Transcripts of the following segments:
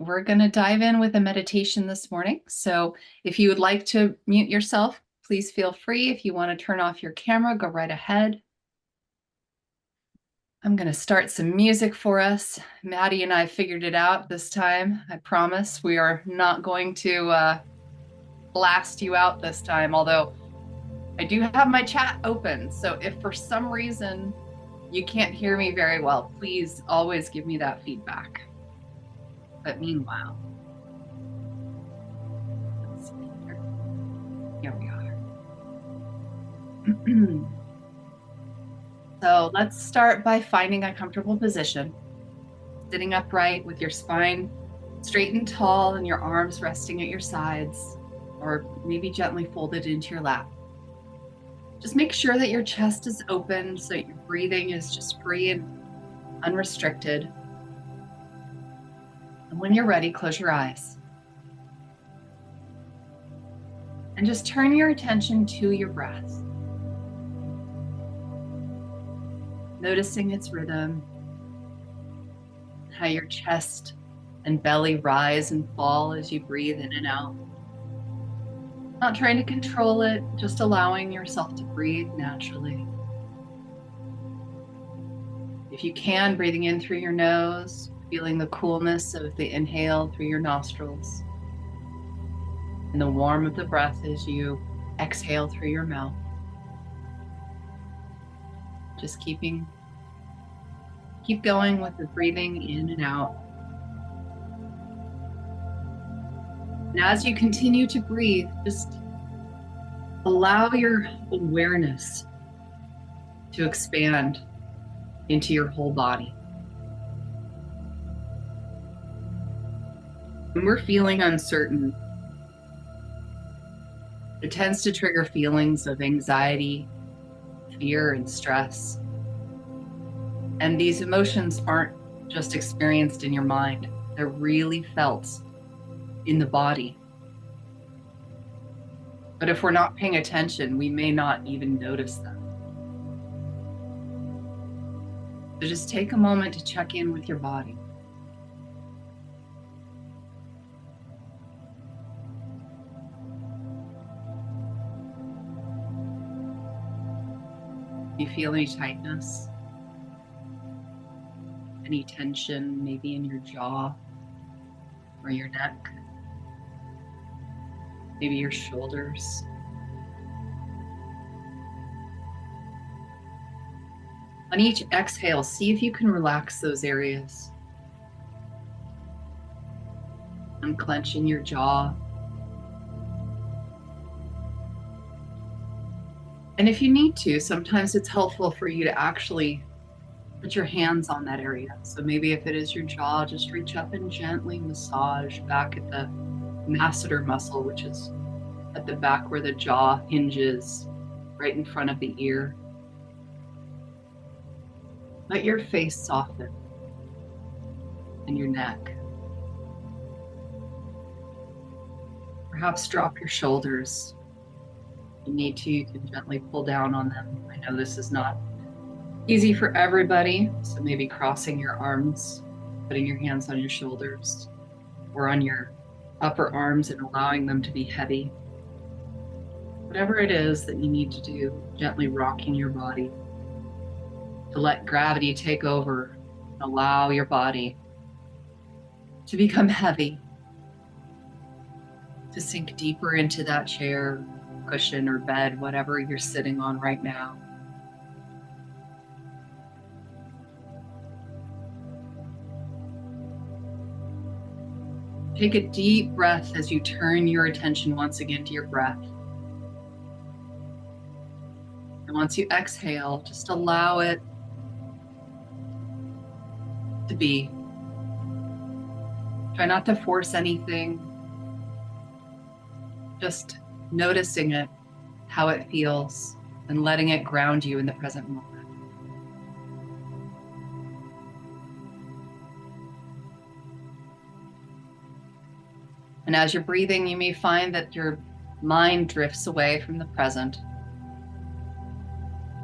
we're going to dive in with a meditation this morning. So if you would like to mute yourself, please feel free. If you want to turn off your camera, go right ahead. I'm going to start some music for us. Maddie and I figured it out this time. I promise we are not going to blast you out this time, although I do have my chat open. So if for some reason you can't hear me very well, please always give me that feedback. But meanwhile, let's see here. Here we are. So let's start by finding a comfortable position. Sitting upright with your spine straight and tall and your arms resting at your sides, or maybe gently folded into your lap. Just make sure that your chest is open so that your breathing is just free and unrestricted. And when you're ready, close your eyes. And just turn your attention to your breath. Noticing its rhythm, how your chest and belly rise and fall as you breathe in and out. Not trying to control it, just allowing yourself to breathe naturally. If you can, breathing in through your nose, feeling the coolness of the inhale through your nostrils, and the warmth of the breath as you exhale through your mouth. Just keep going with the breathing in and out. And as you continue to breathe, just allow your awareness to expand into your whole body. When we're feeling uncertain, it tends to trigger feelings of anxiety, fear, and stress. And these emotions aren't just experienced in your mind, they're really felt in the body. But if we're not paying attention, we may not even notice them. So just take a moment to check in with your body. Do you feel any tightness? Any tension, maybe in your jaw or your neck? Maybe your shoulders. On each exhale, see if you can relax those areas. Unclenching your jaw. And if you need to, sometimes it's helpful for you to actually put your hands on that area. So maybe if it is your jaw, just reach up and gently massage back at the masseter muscle, which is at the back where the jaw hinges, right in front of the ear. Let your face soften and your neck. Perhaps drop your shoulders. If you need to, you can gently pull down on them. I know this is not easy for everybody, so maybe crossing your arms, putting your hands on your shoulders or on your upper arms and allowing them to be heavy. Whatever it is that you need to do, gently rocking your body to let gravity take over, allow your body to become heavy, to sink deeper into that chair, cushion, or bed, whatever you're sitting on right now. Take a deep breath as you turn your attention once again to your breath. And once you exhale, just allow it to be. Try not to force anything. Just noticing it, how it feels, and letting it ground you in the present moment. And as you're breathing, you may find that your mind drifts away from the present,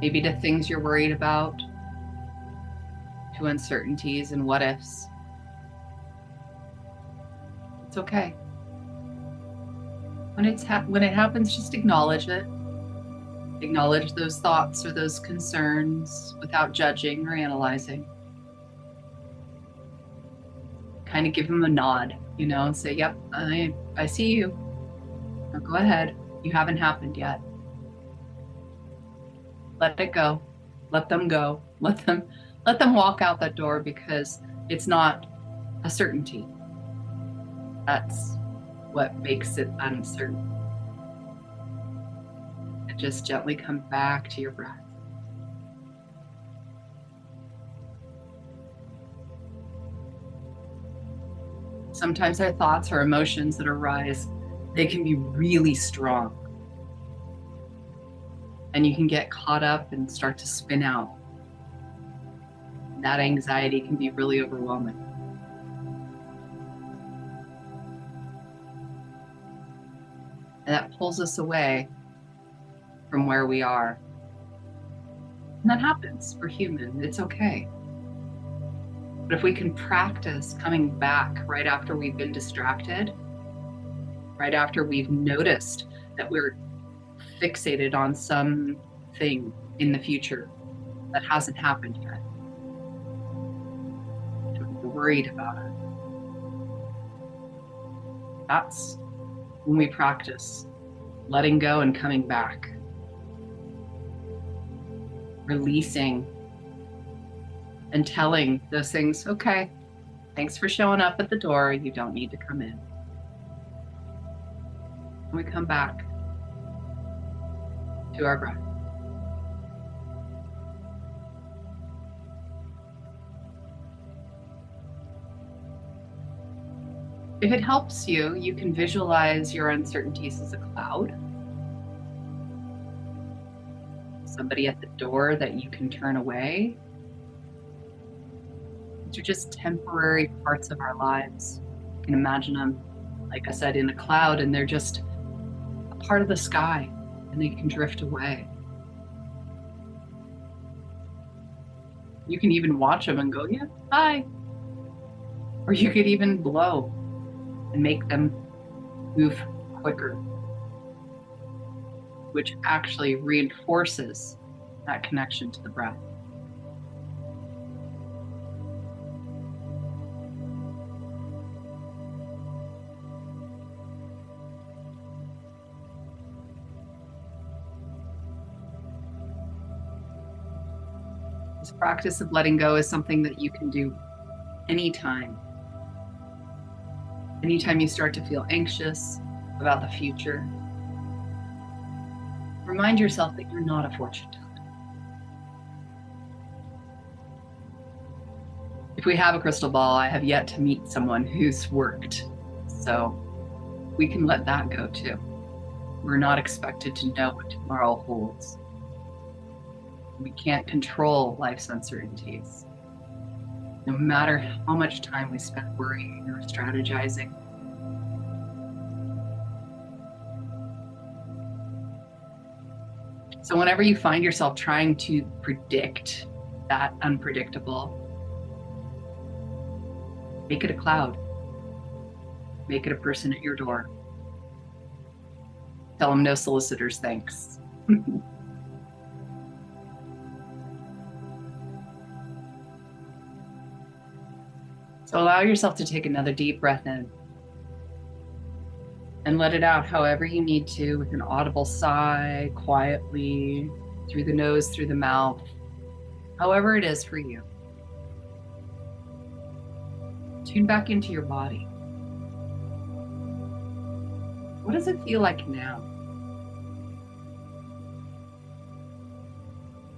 maybe to things you're worried about, to uncertainties and what ifs. It's okay. When it happens, just acknowledge it. Acknowledge those thoughts or those concerns without judging or analyzing. Kind of give them a nod, and say, yep, I see you. Now go ahead. You haven't happened yet. Let it go. Let them go. Let them walk out that door, because it's not a certainty. That's what makes it uncertain. And just gently come back to your breath. Sometimes our thoughts or emotions that arise, they can be really strong. And you can get caught up and start to spin out. That anxiety can be really overwhelming. And that pulls us away from where we are. And that happens. We're human. It's okay. But if we can practice coming back right after we've been distracted, right after we've noticed that we're fixated on something in the future that hasn't happened yet, and we're worried about it, that's when we practice letting go and coming back, releasing and telling those things, okay, thanks for showing up at the door. You don't need to come in. And we come back to our breath. If it helps you, you can visualize your uncertainties as a cloud. Somebody at the door that you can turn away. These are just temporary parts of our lives. You can imagine them, like I said, in a cloud, and they're just a part of the sky, and they can drift away. You can even watch them and go, yeah, bye. Or you could even blow and make them move quicker, which actually reinforces that connection to the breath. This practice of letting go is something that you can do anytime. Anytime you start to feel anxious about the future, remind yourself that you're not a fortune teller. If we have a crystal ball, I have yet to meet someone who's worked. So we can let that go too. We're not expected to know what tomorrow holds. We can't control life's uncertainties. No matter how much time we spend worrying or strategizing. So whenever you find yourself trying to predict that unpredictable, make it a cloud. Make it a person at your door. Tell them no solicitors, thanks. So allow yourself to take another deep breath in and let it out however you need to, with an audible sigh, quietly, through the nose, through the mouth, however it is for you. Tune back into your body. What does it feel like now?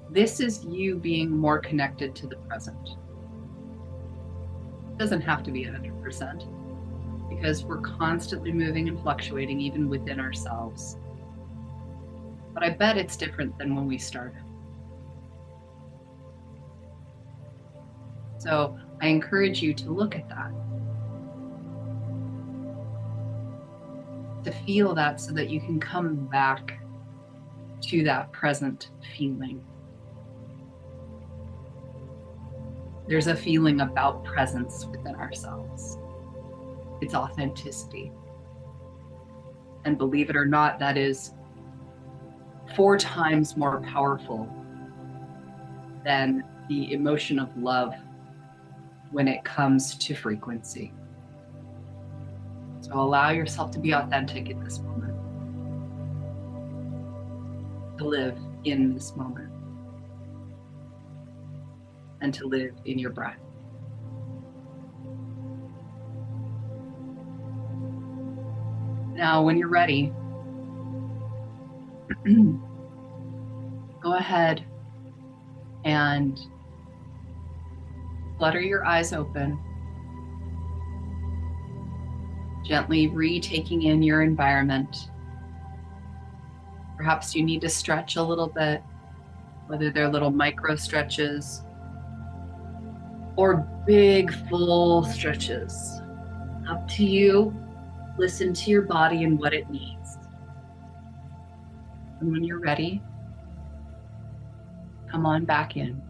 This is you being more connected to the present. It doesn't have to be 100%, because we're constantly moving and fluctuating even within ourselves. But I bet it's different than when we started. So I encourage you to look at that, to feel that, so that you can come back to that present feeling. There's a feeling about presence within ourselves. its authenticity. And believe it or not, that is 4 times more powerful than the emotion of love when it comes to frequency. So allow yourself to be authentic in this moment, to live in this moment, and to live in your breath. Now, when you're ready, go ahead and flutter your eyes open, gently retaking in your environment. Perhaps you need to stretch a little bit, whether they're little micro stretches or big full stretches. Up to you. Listen to your body and what it needs. And when you're ready, come on back in.